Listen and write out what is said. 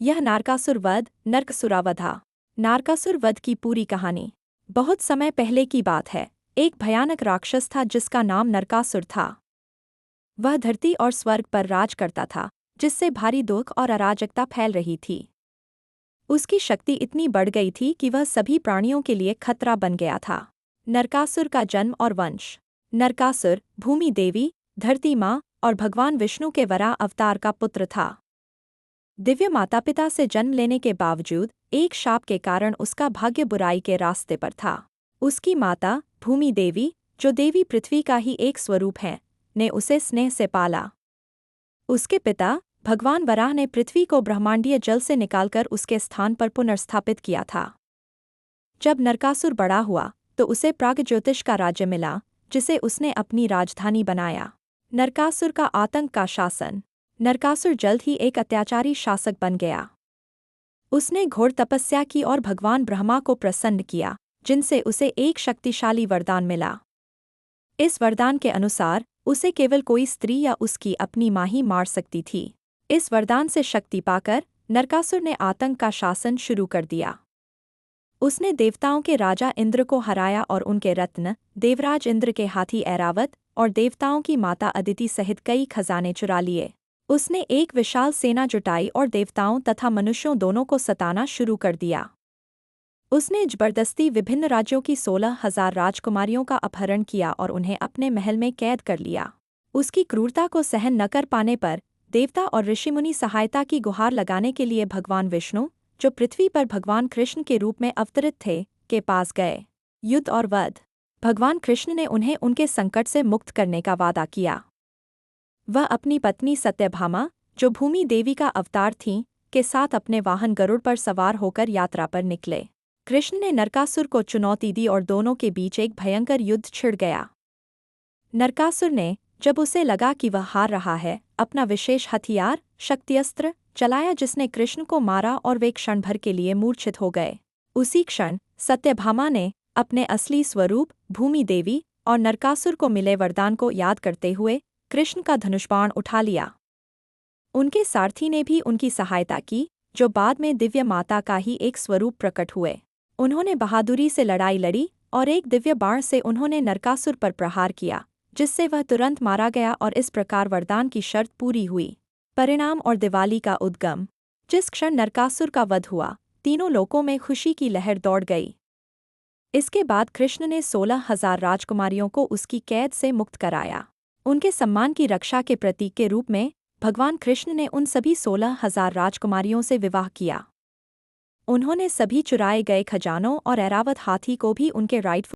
यह नारकासुर वध नरकसुरावधा। नारकासुर वध की पूरी कहानी। बहुत समय पहले की बात है। एक भयानक राक्षस था जिसका नाम नरकासुर था। वह धरती और स्वर्ग पर राज करता था, जिससे भारी दुख और अराजकता फैल रही थी। उसकी शक्ति इतनी बढ़ गई थी कि वह सभी प्राणियों के लिए खतरा बन गया था। नरकासुर का जन्म और वंश। नरकासुर भूमि देवी, धरती माँ और भगवान विष्णु के वराह अवतार का पुत्र था। दिव्य माता पिता से जन्म लेने के बावजूद एक शाप के कारण उसका भाग्य बुराई के रास्ते पर था। उसकी माता भूमि देवी, जो देवी पृथ्वी का ही एक स्वरूप है, ने उसे स्नेह से पाला। उसके पिता भगवान वराह ने पृथ्वी को ब्रह्मांडीय जल से निकालकर उसके स्थान पर पुनर्स्थापित किया था। जब नरकासुर बड़ा हुआ तो उसे प्रागज्योतिष का राज्य मिला, जिसे उसने अपनी राजधानी बनाया। नरकासुर का आतंक का शासन। नरकासुर जल्द ही एक अत्याचारी शासक बन गया। उसने घोर तपस्या की और भगवान ब्रह्मा को प्रसन्न किया, जिनसे उसे एक शक्तिशाली वरदान मिला। इस वरदान के अनुसार उसे केवल कोई स्त्री या उसकी अपनी माँ ही मार सकती थी। इस वरदान से शक्ति पाकर नरकासुर ने आतंक का शासन शुरू कर दिया। उसने देवताओं के राजा इंद्र को हराया और उनके रत्न, देवराज इंद्र के हाथी ऐरावत और देवताओं की माता अदिति सहित कई खजाने चुरा लिए। उसने एक विशाल सेना जुटाई और देवताओं तथा मनुष्यों दोनों को सताना शुरू कर दिया। उसने जबरदस्ती विभिन्न राज्यों की 16,000 राजकुमारियों का अपहरण किया और उन्हें अपने महल में कैद कर लिया। उसकी क्रूरता को सहन न कर पाने पर देवता और ऋषिमुनि सहायता की गुहार लगाने के लिए भगवान विष्णु, जो पृथ्वी पर भगवान कृष्ण के रूप में अवतरित थे, के पास गए। युद्ध और वध। भगवान कृष्ण ने उन्हें उनके संकट से मुक्त करने का वादा किया। वह अपनी पत्नी सत्यभामा, जो भूमि देवी का अवतार थीं, के साथ अपने वाहन गरुड़ पर सवार होकर यात्रा पर निकले। कृष्ण ने नरकासुर को चुनौती दी और दोनों के बीच एक भयंकर युद्ध छिड़ गया। नरकासुर ने, जब उसे लगा कि वह हार रहा है, अपना विशेष हथियार शक्तिअस्त्र चलाया, जिसने कृष्ण को मारा और वे क्षण भर के लिए मूर्छित हो गए। उसी क्षण सत्यभामा ने अपने असली स्वरूप भूमि देवी और नरकासुर को मिले वरदान को याद करते हुए कृष्ण का धनुष बाण उठा लिया। उनके सारथी ने भी उनकी सहायता की, जो बाद में दिव्य माता का ही एक स्वरूप प्रकट हुए। उन्होंने बहादुरी से लड़ाई लड़ी और एक दिव्य बाण से उन्होंने नरकासुर पर प्रहार किया, जिससे वह तुरंत मारा गया और इस प्रकार वरदान की शर्त पूरी हुई। परिणाम और दिवाली का उद्गम। जिस क्षण नरकासुर का वध हुआ, तीनों लोकों में खुशी की लहर दौड़ गई। इसके बाद कृष्ण ने 16,000 राजकुमारियों को उसकी कैद से मुक्त कराया। उनके सम्मान की रक्षा के प्रतीक के रूप में भगवान कृष्ण ने उन सभी 16,000 राजकुमारियों से विवाह किया। उन्होंने सभी चुराए गए खजानों और ऐरावत हाथी को भी उनके राइट